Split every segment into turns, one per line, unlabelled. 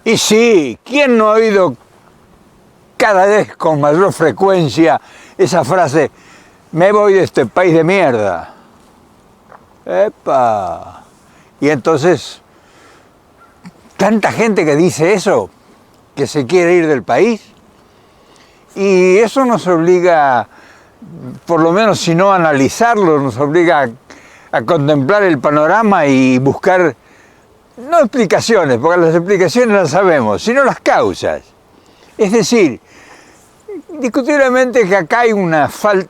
Y sí, ¿quién no ha oído cada vez con mayor frecuencia esa frase, me voy de este país de mierda? ¡Epa! Y entonces, tanta gente que dice eso, que se quiere ir del país, y eso nos obliga, por lo menos si no a analizarlo, nos obliga a contemplar el panorama y buscar, no explicaciones, porque las explicaciones las sabemos, sino las causas. Es decir, indiscutiblemente que acá hay una falta,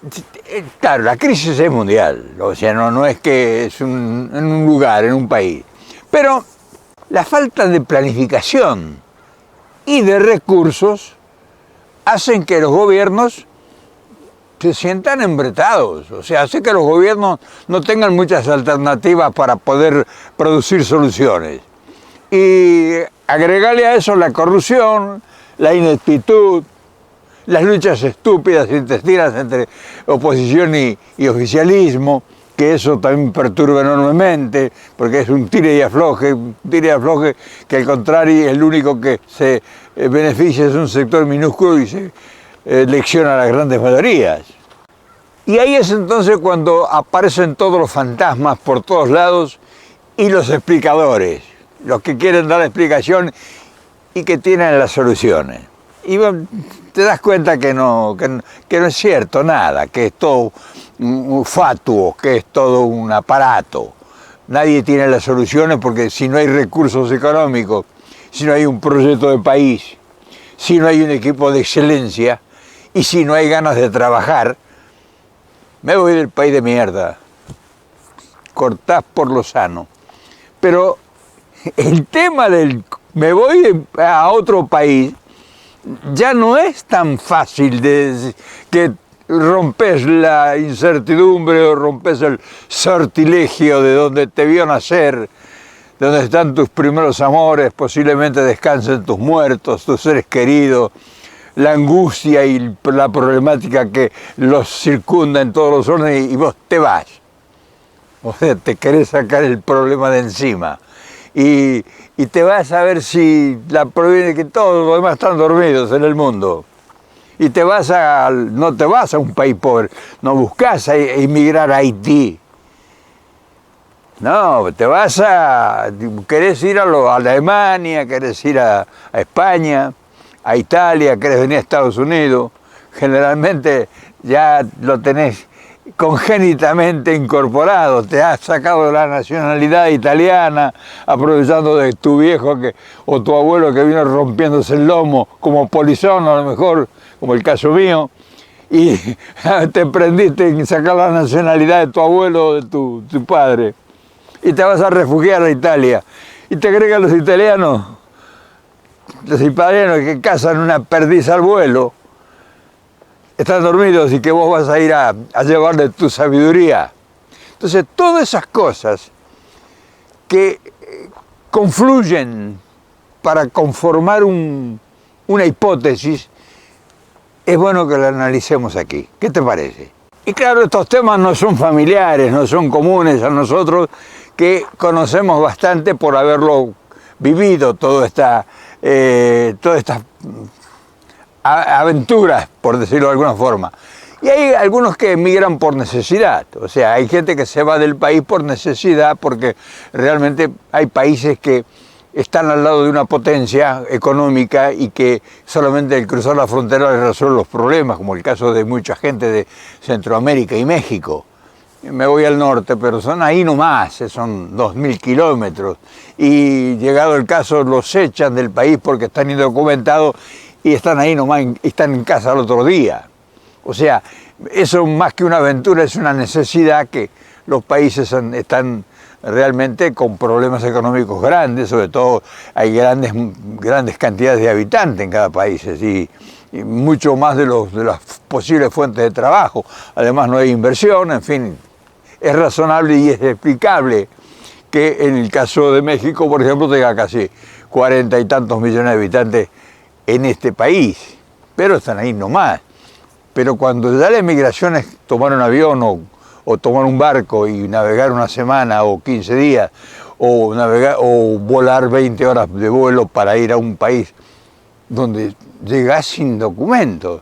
claro, la crisis es mundial, o sea, no es que es en un lugar, en un país, pero la falta de planificación y de recursos hacen que los gobiernos se sientan embretados, o sea, hace que los gobiernos no tengan muchas alternativas para poder producir soluciones. Y agregarle a eso la corrupción, la ineptitud, las luchas estúpidas y intestinas entre oposición y oficialismo, que eso también perturba enormemente, porque es un tire y afloje que al contrario el único que se beneficia es un sector minúsculo y se lecciona a las grandes mayorías. Y ahí es entonces cuando aparecen todos los fantasmas por todos lados y los explicadores, los que quieren dar la explicación y que tienen las soluciones. Y te das cuenta que no es cierto nada, que es todo un fatuo, que es todo un aparato. Nadie tiene las soluciones porque si no hay recursos económicos, si no hay un proyecto de país, si no hay un equipo de excelencia y si no hay ganas de trabajar, me voy del país de mierda. Cortás por lo sano. Pero el tema del me voy a otro país ya no es tan fácil de que rompes la incertidumbre o rompes el sortilegio de donde te vio nacer, de donde están tus primeros amores, posiblemente descansen tus muertos, tus seres queridos, la angustia y la problemática que los circunda en todos los órdenes y vos te vas. O sea, te querés sacar el problema de encima. Y te vas a ver si la proviene que todos los demás están dormidos en el mundo. Y no te vas a un país pobre, no buscas a emigrar a Haití. No, querés ir a Alemania, querés ir a España, a Italia, querés venir a Estados Unidos. Generalmente ya lo tenés congénitamente incorporado, te has sacado la nacionalidad italiana, aprovechando de tu viejo o tu abuelo que vino rompiéndose el lomo, como polizón a lo mejor, como el caso mío, y te prendiste en sacar la nacionalidad de tu abuelo o de tu padre, y te vas a refugiar a Italia. ¿Y te crees que los italianos que cazan una perdiz al vuelo, están dormidos y que vos vas a ir a llevarle tu sabiduría? Entonces, todas esas cosas que confluyen para conformar una hipótesis, es bueno que la analicemos aquí. ¿Qué te parece? Y claro, estos temas no son familiares, no son comunes a nosotros, que conocemos bastante por haberlo vivido, todas estas aventuras, por decirlo de alguna forma. Y hay algunos que emigran por necesidad, o sea, hay gente que se va del país por necesidad porque realmente hay países que están al lado de una potencia económica y que solamente el cruzar la frontera les resuelve los problemas, como el caso de mucha gente de Centroamérica y México. Me voy al norte, pero son ahí nomás, son 2.000 kilómetros, y llegado el caso los echan del país porque están indocumentados y están ahí nomás, están en casa al otro día. O sea, eso más que una aventura es una necesidad que los países están realmente con problemas económicos grandes, sobre todo hay grandes cantidades de habitantes en cada país y mucho más de las posibles fuentes de trabajo. Además no hay inversión, en fin, es razonable y es explicable que en el caso de México, por ejemplo, tenga casi 40 y tantos millones de habitantes en este país, pero están ahí nomás. Pero cuando ya la emigración es tomar un avión o tomar un barco y navegar una semana o 15 días, o navegar o volar 20 horas de vuelo para ir a un país donde llegás sin documentos.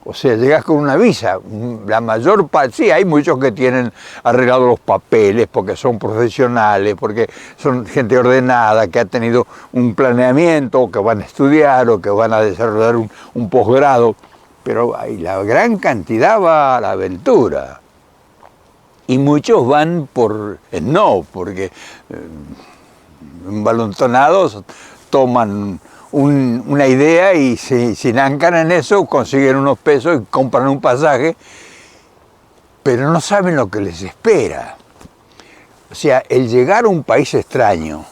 O sea, llegás con una visa. La mayor parte, sí, hay muchos que tienen arreglados los papeles porque son profesionales, porque son gente ordenada, que ha tenido un planeamiento, o que van a estudiar, o que van a desarrollar un posgrado. Pero la gran cantidad va a la aventura. Y muchos van por no, porque embalontonados toman una idea y se enancan en eso, consiguen unos pesos y compran un pasaje, pero no saben lo que les espera. O sea, el llegar a un país extraño,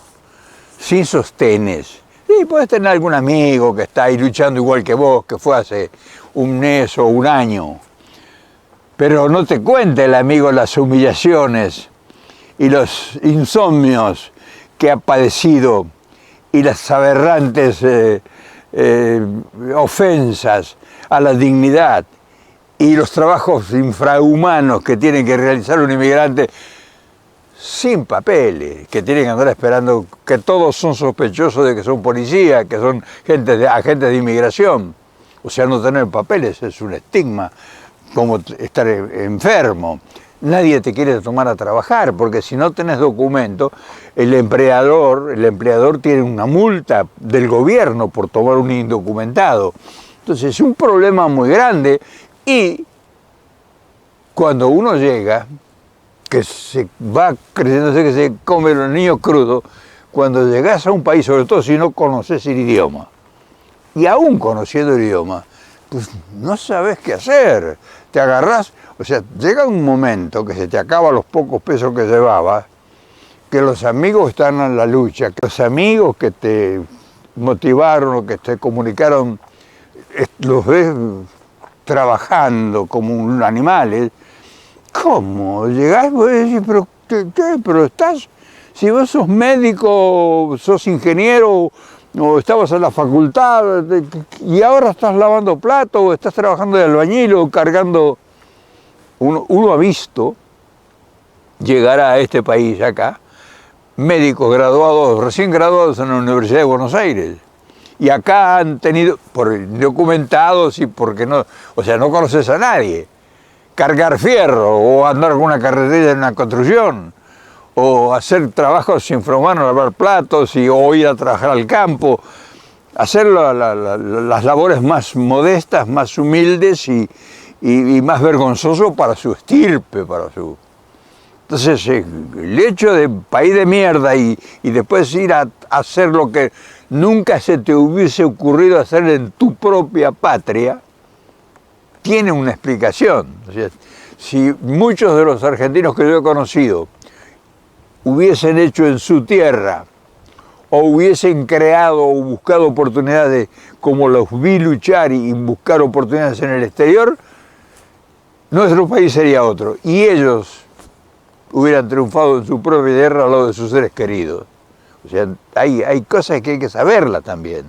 sin sostenes, sí, puedes tener algún amigo que está ahí luchando igual que vos, que fue hace un mes o un año, pero no te cuenta el amigo las humillaciones y los insomnios que ha padecido y las aberrantes ofensas a la dignidad y los trabajos infrahumanos que tiene que realizar un inmigrante sin papeles, que tienen que andar esperando, que todos son sospechosos de que son policías, que son agentes de inmigración. O sea, no tener papeles es un estigma, como estar enfermo. Nadie te quiere tomar a trabajar, porque si no tenés documento, el empleador tiene una multa del gobierno por tomar un indocumentado. Entonces es un problema muy grande, y cuando uno llega, que se va creyéndose que se come los niños crudos, cuando llegás a un país, sobre todo si no conoces el idioma, y aún conociendo el idioma, pues no sabes qué hacer. Te agarrás, o sea, llega un momento que se te acaban los pocos pesos que llevabas, que los amigos están en la lucha, que los amigos que te motivaron o que te comunicaron, los ves trabajando como animales. ¿Cómo? Llegás y vos decís, ¿pero qué? ¿Pero estás? Si vos sos médico, sos ingeniero, o estabas en la facultad, y ahora estás lavando platos, o estás trabajando de albañil, o cargando. Uno ha visto llegar a este país acá médicos graduados, recién graduados en la Universidad de Buenos Aires. Y acá han tenido, por documentados y porque no, o sea, no conoces a nadie, cargar fierro, o andar con una carretilla en una construcción, o hacer trabajos infrahumanos, lavar platos, o ir a trabajar al campo, hacer las labores más modestas, más humildes y más vergonzoso para su estirpe, Entonces, el hecho de país de mierda y después ir a hacer lo que nunca se te hubiese ocurrido hacer en tu propia patria, tiene una explicación. O sea, si muchos de los argentinos que yo he conocido hubiesen hecho en su tierra, o hubiesen creado o buscado oportunidades como los vi luchar y buscar oportunidades en el exterior, nuestro país sería otro. Y ellos hubieran triunfado en su propia tierra al lado de sus seres queridos. O sea, hay cosas que hay que saberlas también.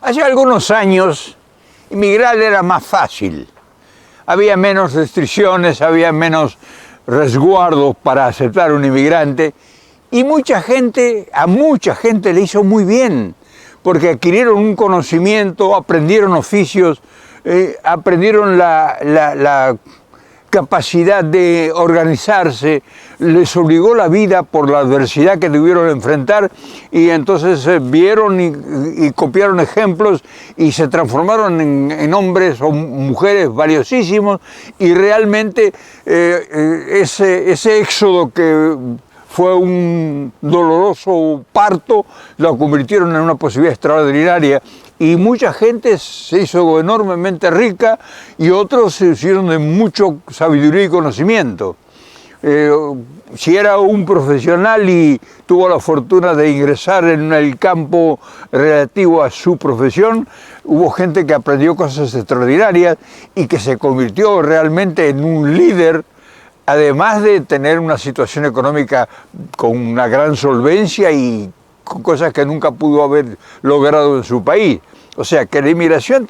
Hace algunos años, emigrar era más fácil. Había menos restricciones, había menos resguardos para aceptar un inmigrante, y a mucha gente le hizo muy bien, porque adquirieron un conocimiento, aprendieron oficios, aprendieron la capacidad de organizarse, les obligó la vida por la adversidad que tuvieron que enfrentar, y entonces vieron y copiaron ejemplos y se transformaron en hombres o mujeres valiosísimos, y realmente ese éxodo que fue un doloroso parto, lo convirtieron en una posibilidad extraordinaria, y mucha gente se hizo enormemente rica y otros se hicieron de mucho sabiduría y conocimiento. Si era un profesional y tuvo la fortuna de ingresar en el campo relativo a su profesión, hubo gente que aprendió cosas extraordinarias y que se convirtió realmente en un líder, además de tener una situación económica con una gran solvencia y con cosas que nunca pudo haber logrado en su país. O sea que la inmigración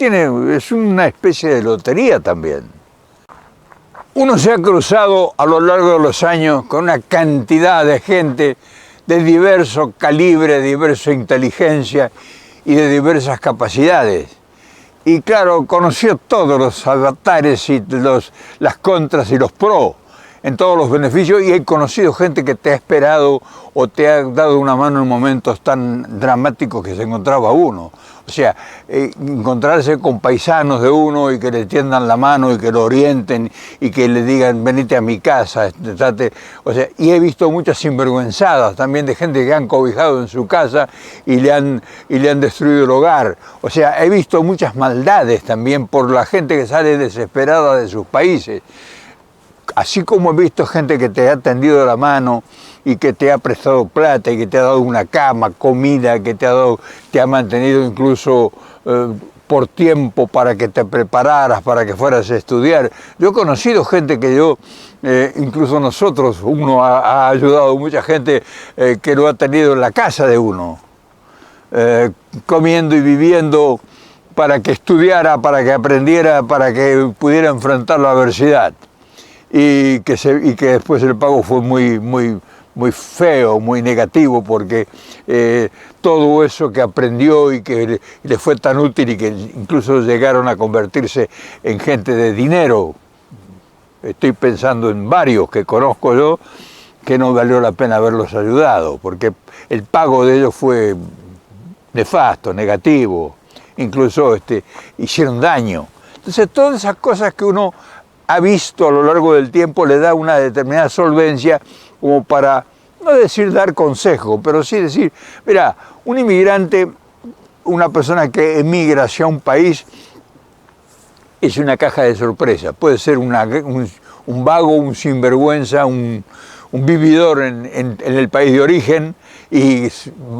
es una especie de lotería también. Uno se ha cruzado a lo largo de los años con una cantidad de gente de diverso calibre, de diversa inteligencia y de diversas capacidades. Y claro, conoció todos los avatares y las contras y los pros en todos los beneficios, y he conocido gente que te ha esperado o te ha dado una mano en momentos tan dramáticos que se encontraba uno. O sea, encontrarse con paisanos de uno y que le tiendan la mano y que lo orienten y que le digan, venite a mi casa. O sea, y he visto muchas sinvergüenzadas también de gente que han cobijado en su casa y le han destruido el hogar. O sea, he visto muchas maldades también por la gente que sale desesperada de sus países. Así como he visto gente que te ha tendido la mano y que te ha prestado plata y que te ha dado una cama, comida, que te ha mantenido incluso por tiempo para que te prepararas, para que fueras a estudiar. Yo he conocido gente que incluso nosotros, uno ha ayudado a mucha gente que lo ha tenido en la casa de uno, comiendo y viviendo para que estudiara, para que aprendiera, para que pudiera enfrentar la adversidad. Y que después el pago fue muy feo, muy negativo, porque todo eso que aprendió y que le fue tan útil y que incluso llegaron a convertirse en gente de dinero. Estoy pensando en varios que conozco yo que no valió la pena haberlos ayudado, porque el pago de ellos fue nefasto, negativo, incluso hicieron daño. Entonces todas esas cosas que uno ha visto a lo largo del tiempo le da una determinada solvencia como para, no decir dar consejo, pero sí decir, mira, un inmigrante, una persona que emigra hacia un país, es una caja de sorpresa. Puede ser un vago, un sinvergüenza, un vividor en el país de origen, y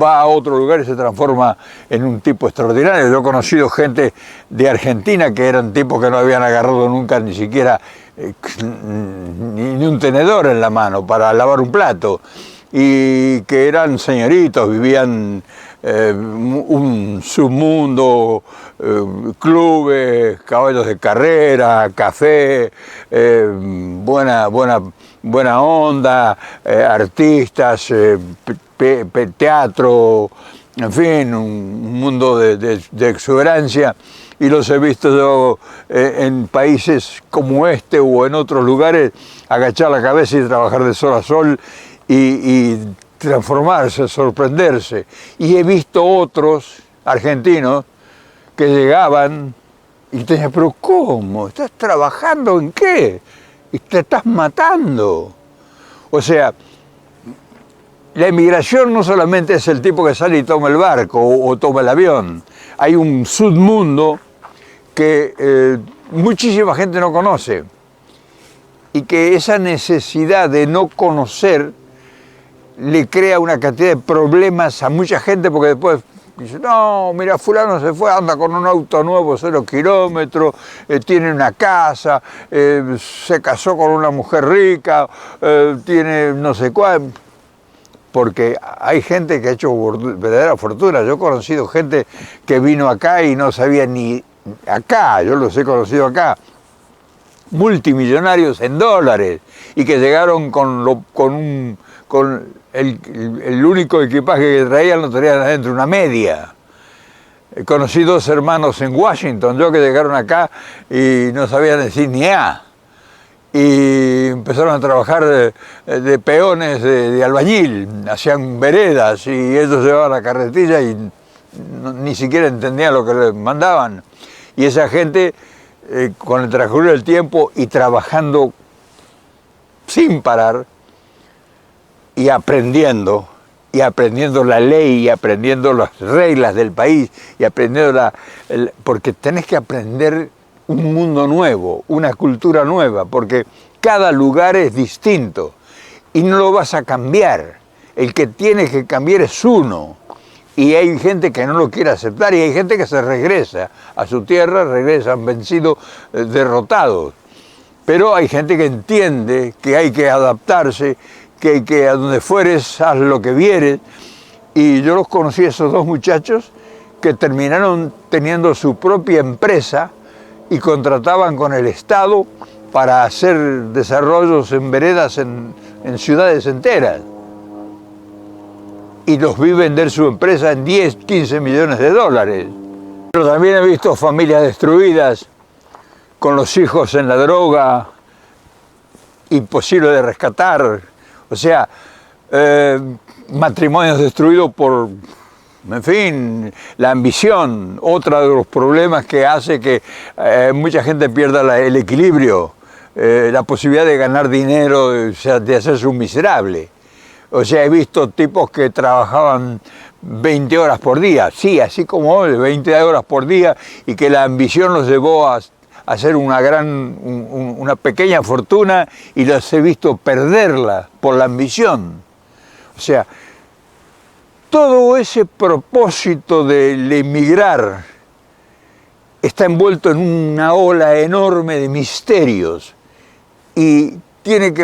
va a otro lugar y se transforma en un tipo extraordinario. Yo he conocido gente de Argentina que eran tipos que no habían agarrado nunca ni siquiera ni un tenedor en la mano para lavar un plato, y que eran señoritos, vivían un submundo, clubes, caballos de carrera, café, buena onda, artistas, teatro, en fin, un mundo de exuberancia, y los he visto yo en países como este o en otros lugares agachar la cabeza y trabajar de sol a sol y transformarse, sorprenderse. Y he visto otros argentinos que llegaban y te decían, pero ¿cómo? ¿Estás trabajando en qué? Y te estás matando. O sea, la emigración no solamente es el tipo que sale y toma el barco o toma el avión. Hay un submundo que muchísima gente no conoce, y que esa necesidad de no conocer le crea una cantidad de problemas a mucha gente, porque después dice, no, mira, fulano se fue, anda con un auto nuevo, 0 kilómetros, tiene una casa, se casó con una mujer rica, tiene no sé cuál. Porque hay gente que ha hecho verdadera fortuna. Yo he conocido gente que vino acá y no sabía ni acá, yo los he conocido acá, multimillonarios en dólares, y que llegaron con el único equipaje que traían, lo traían adentro, una media. He conocido 2 hermanos en Washington, que llegaron acá y no sabían decir ni A. Y empezaron a trabajar de peones de albañil, hacían veredas, y ellos llevaban la carretilla y ni siquiera entendían lo que les mandaban. Y esa gente, con el transcurrir del tiempo y trabajando sin parar, y aprendiendo la ley, y aprendiendo las reglas del país, y aprendiendo porque tenés que aprender un mundo nuevo, una cultura nueva, porque cada lugar es distinto y no lo vas a cambiar. El que tiene que cambiar es uno, y hay gente que no lo quiere aceptar, y hay gente que se regresa a su tierra, regresan vencidos, derrotados. Pero hay gente que entiende que hay que adaptarse, que a donde fueres haz lo que vieres, y yo los conocí a esos 2 muchachos que terminaron teniendo su propia empresa y contrataban con el Estado para hacer desarrollos en veredas en ciudades enteras. y los vi vender su empresa en 10, 15 millones de dólares. Pero también he visto familias destruidas, con los hijos en la droga, imposible de rescatar, o sea, matrimonios destruidos por, en fin, la ambición, otro de los problemas que hace que mucha gente pierda el equilibrio, la posibilidad de ganar dinero, o sea, de hacerse un miserable. O sea, he visto tipos que trabajaban 20 horas por día, sí, así como hoy, 20 horas por día, y que la ambición los llevó a hacer una pequeña fortuna y los he visto perderla por la ambición. O sea, todo ese propósito del emigrar está envuelto en una ola enorme de misterios y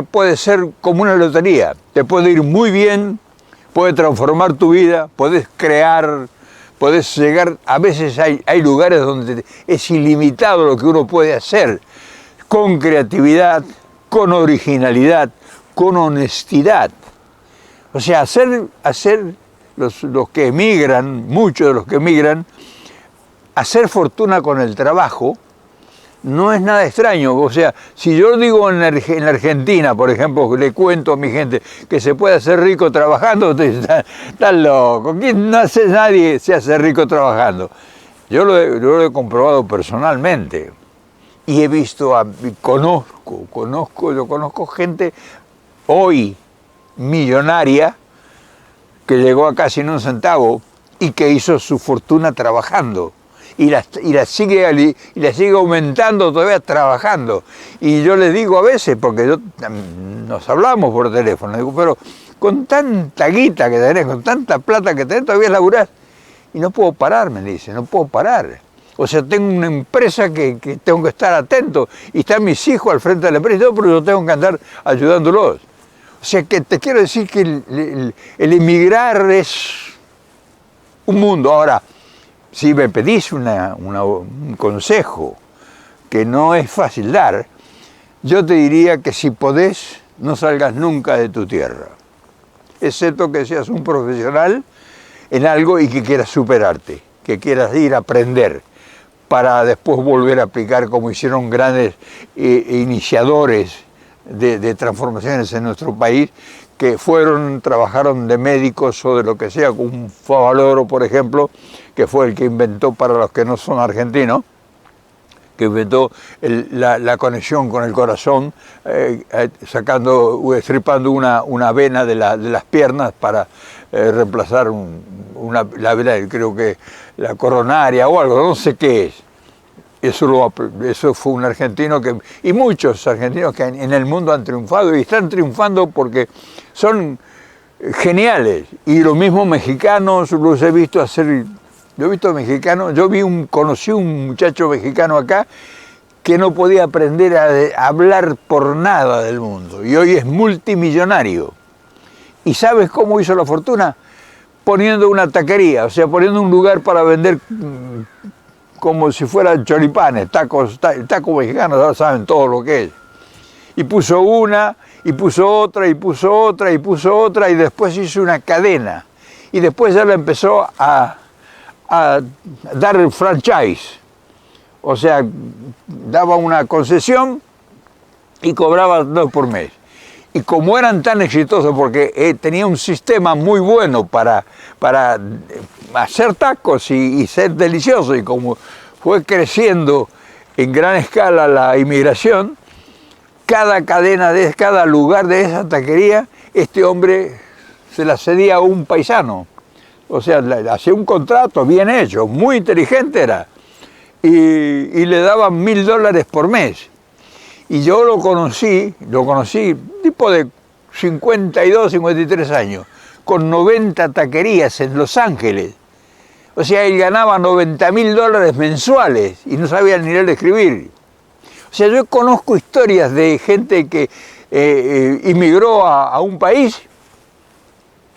puede ser como una lotería. Te puede ir muy bien, puede transformar tu vida, puedes crear, puedes llegar, a veces hay lugares donde es ilimitado lo que uno puede hacer, con creatividad, con originalidad, con honestidad. O sea, los que emigran, muchos de los que emigran, hacer fortuna con el trabajo, no es nada extraño. O sea, si yo digo en la Argentina, por ejemplo, le cuento a mi gente que se puede hacer rico trabajando, están locos. Nadie se hace rico trabajando. Yo lo he comprobado personalmente y he visto, conozco gente hoy millonaria que llegó a casi en un centavo y que hizo su fortuna trabajando. Y la sigue aumentando todavía trabajando. Y yo les digo a veces, porque nos hablamos por teléfono, digo, pero con tanta guita que tenés, con tanta plata que tenés, todavía laburás. Y no puedo parar, me dice, no puedo parar. O sea, tengo una empresa que tengo que estar atento, y están mis hijos al frente de la empresa, pero yo tengo que andar ayudándolos. O sea, que te quiero decir que el emigrar es un mundo. Ahora, si me pedís un consejo que no es fácil dar, yo te diría que si podés, no salgas nunca de tu tierra, excepto que seas un profesional en algo y que quieras superarte, que quieras ir a aprender para después volver a aplicar, como hicieron grandes iniciadores de transformaciones en nuestro país, que trabajaron de médicos o de lo que sea, como un Favaloro, por ejemplo, que fue el que inventó, para los que no son argentinos, que inventó la conexión con el corazón, estripando una vena de las piernas para reemplazar la vena, creo que la coronaria o algo, no sé qué es. Eso fue un argentino y muchos argentinos que en el mundo han triunfado y están triunfando porque son geniales. Y los mismos mexicanos los he visto hacer. Yo he visto mexicanos, conocí un muchacho mexicano acá que no podía aprender a hablar por nada del mundo y hoy es multimillonario. ¿Y sabes cómo hizo la fortuna? Poniendo una taquería, o sea, poniendo un lugar para vender como si fueran choripanes, taco mexicano, ahora saben todo lo que es. Y puso una, y puso otra, y puso otra, y puso otra, y después hizo una cadena. Y después ya le empezó a dar el franchise. O sea, daba una concesión y cobraba 2 por mes. Y como eran tan exitosos, porque tenía un sistema muy bueno para hacer tacos y ser delicioso, y como fue creciendo en gran escala la inmigración, cada lugar de esa taquería, este hombre se la cedía a un paisano. O sea, hacía un contrato bien hecho, muy inteligente era, y le daban $1000 por mes. Y yo lo conocí, tipo de 52, 53 años, con 90 taquerías en Los Ángeles. O sea, él ganaba $90.000 mensuales y no sabía ni leer ni escribir. O sea, yo conozco historias de gente que inmigró a un país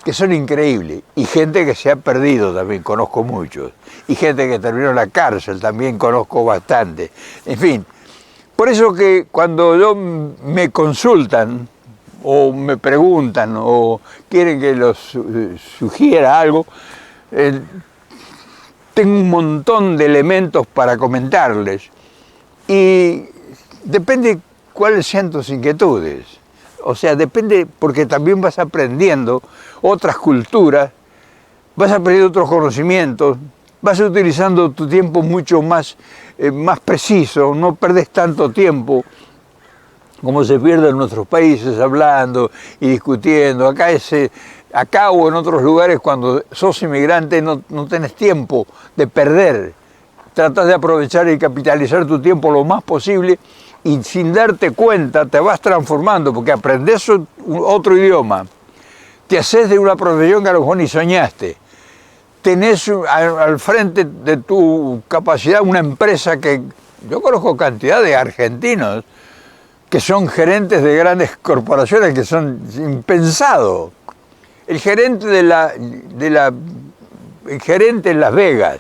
que son increíbles, y gente que se ha perdido también, conozco muchos, y gente que terminó en la cárcel, también conozco bastante. En fin, por eso que cuando me consultan, o me preguntan o quieren que los sugiera algo, tengo un montón de elementos para comentarles y depende cuáles sean tus inquietudes. O sea, depende porque también vas aprendiendo otras culturas, vas aprendiendo otros conocimientos, vas utilizando tu tiempo mucho más preciso, no perdés tanto tiempo como se pierde en nuestros países hablando y discutiendo. Acá o en otros lugares cuando sos inmigrante no tenés tiempo de perder. Tratas de aprovechar y capitalizar tu tiempo lo más posible y sin darte cuenta te vas transformando porque aprendés otro idioma, te haces de una profesión que a lo mejor ni soñaste. Tenés al frente de tu capacidad una empresa que yo conozco cantidad de argentinos que son gerentes de grandes corporaciones que son impensados. El gerente el gerente en Las Vegas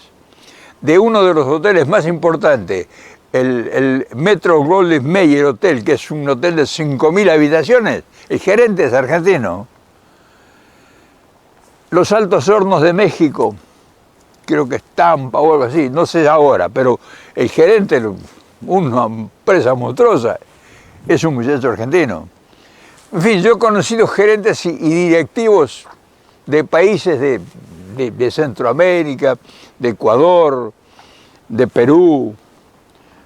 de uno de los hoteles más importantes, el Metro Goldwyn Mayer Hotel, que es un hotel de 5.000 habitaciones, el gerente es argentino. Los Altos Hornos de México, creo que es Tampa o algo así, no sé ahora, pero el gerente, una empresa monstruosa, es un muchacho argentino. En fin, yo he conocido gerentes y directivos de países de Centroamérica, de Ecuador, de Perú,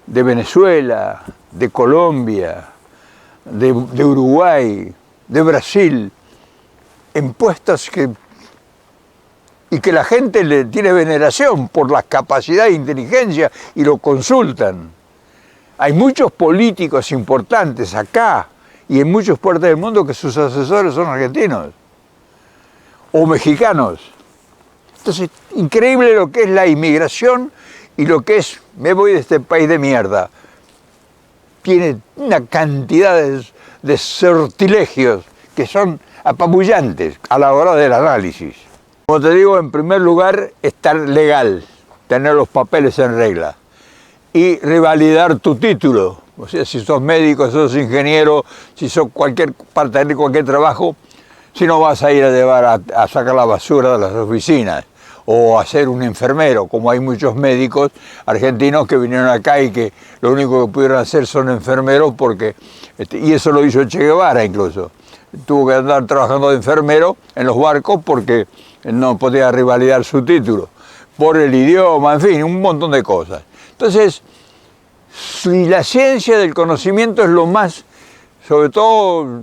de Venezuela, de Colombia, de Uruguay, de Brasil, en puestos y que la gente le tiene veneración por la capacidad e inteligencia y lo consultan. Hay muchos políticos importantes acá y en muchas partes del mundo que sus asesores son argentinos o mexicanos. Entonces, increíble lo que es la inmigración y lo que es, me voy de este país de mierda. Tiene una cantidad de sortilegios que son apabullantes a la hora del análisis. Como te digo, en primer lugar, estar legal, tener los papeles en regla y revalidar tu título. O sea, si sos médico, si sos ingeniero, si sos cualquier trabajo, si no vas a ir a llevar a sacar la basura de las oficinas o a ser un enfermero, como hay muchos médicos argentinos que vinieron acá y que lo único que pudieron hacer son enfermeros y eso lo hizo Che Guevara incluso. Tuvo que andar trabajando de enfermero en los barcos porque no podía revalidar su título, por el idioma, en fin, un montón de cosas. Entonces, si la ciencia del conocimiento es lo más, sobre todo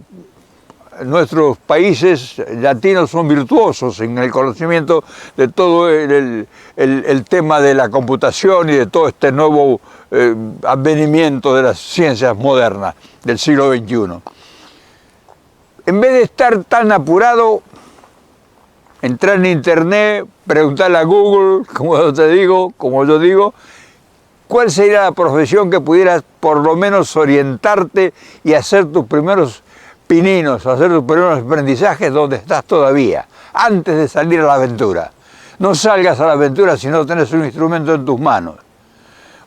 nuestros países latinos son virtuosos en el conocimiento de todo el tema de la computación y de todo este nuevo advenimiento de las ciencias modernas del siglo XXI. En vez de estar tan apurado, entrar en internet, preguntarle a Google, como yo digo, ¿cuál sería la profesión que pudieras por lo menos orientarte y hacer tus primeros pininos, hacer tus primeros aprendizajes donde estás todavía, antes de salir a la aventura? No salgas a la aventura si no tenés un instrumento en tus manos.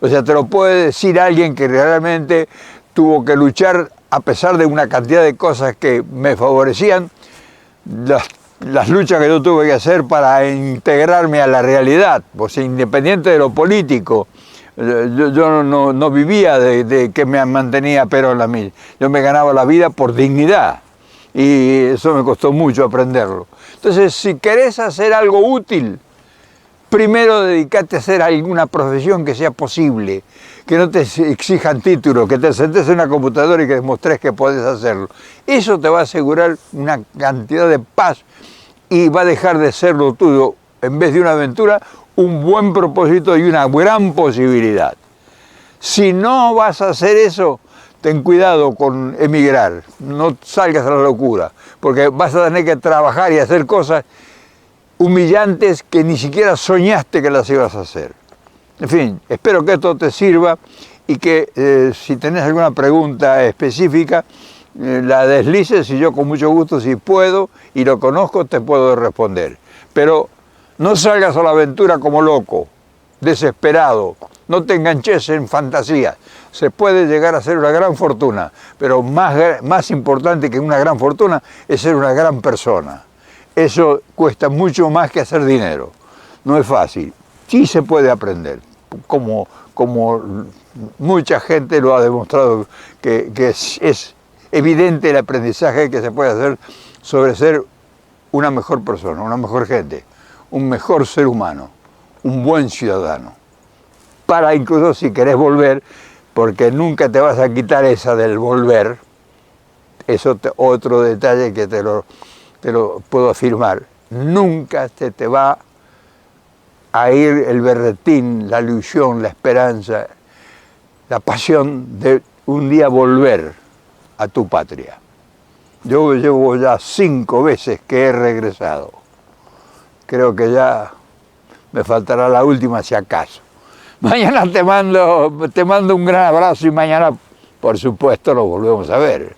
O sea, te lo puede decir alguien que realmente tuvo que luchar a pesar de una cantidad de cosas que me favorecían, las luchas que yo tuve que hacer para integrarme a la realidad, o sea, independiente de lo político. Yo no vivía de que me mantenía pero en la mil. Yo me ganaba la vida por dignidad y eso me costó mucho aprenderlo. Entonces, si querés hacer algo útil, primero dedicate a hacer alguna profesión que sea posible, que no te exijan títulos, que te sentes en una computadora y que demostrés que podés hacerlo. Eso te va a asegurar una cantidad de paz y va a dejar de ser lo tuyo, en vez de una aventura, un buen propósito y una gran posibilidad. Si no vas a hacer eso, ten cuidado con emigrar, no salgas a la locura, porque vas a tener que trabajar y hacer cosas humillantes que ni siquiera soñaste que las ibas a hacer. En fin, espero que esto te sirva y que si tenés alguna pregunta específica, la deslices y yo con mucho gusto, si puedo y lo conozco, te puedo responder. Pero no salgas a la aventura como loco, desesperado, No te enganches en fantasías. Se puede llegar a ser una gran fortuna, pero más importante que una gran fortuna es ser una gran persona. Eso cuesta mucho más que hacer dinero. No es fácil. Sí se puede aprender, como mucha gente lo ha demostrado, que es evidente el aprendizaje que se puede hacer sobre ser una mejor persona, una mejor gente, un mejor ser humano, un buen ciudadano. Para incluso si querés volver, porque nunca te vas a quitar esa del volver, eso otro detalle que te lo puedo afirmar, nunca se te va a ir el berretín, la ilusión, la esperanza, la pasión de un día volver a tu patria. Yo llevo ya 5 veces que he regresado. Creo que ya me faltará la última si acaso. Mañana te mando un gran abrazo y mañana, por supuesto, nos volvemos a ver.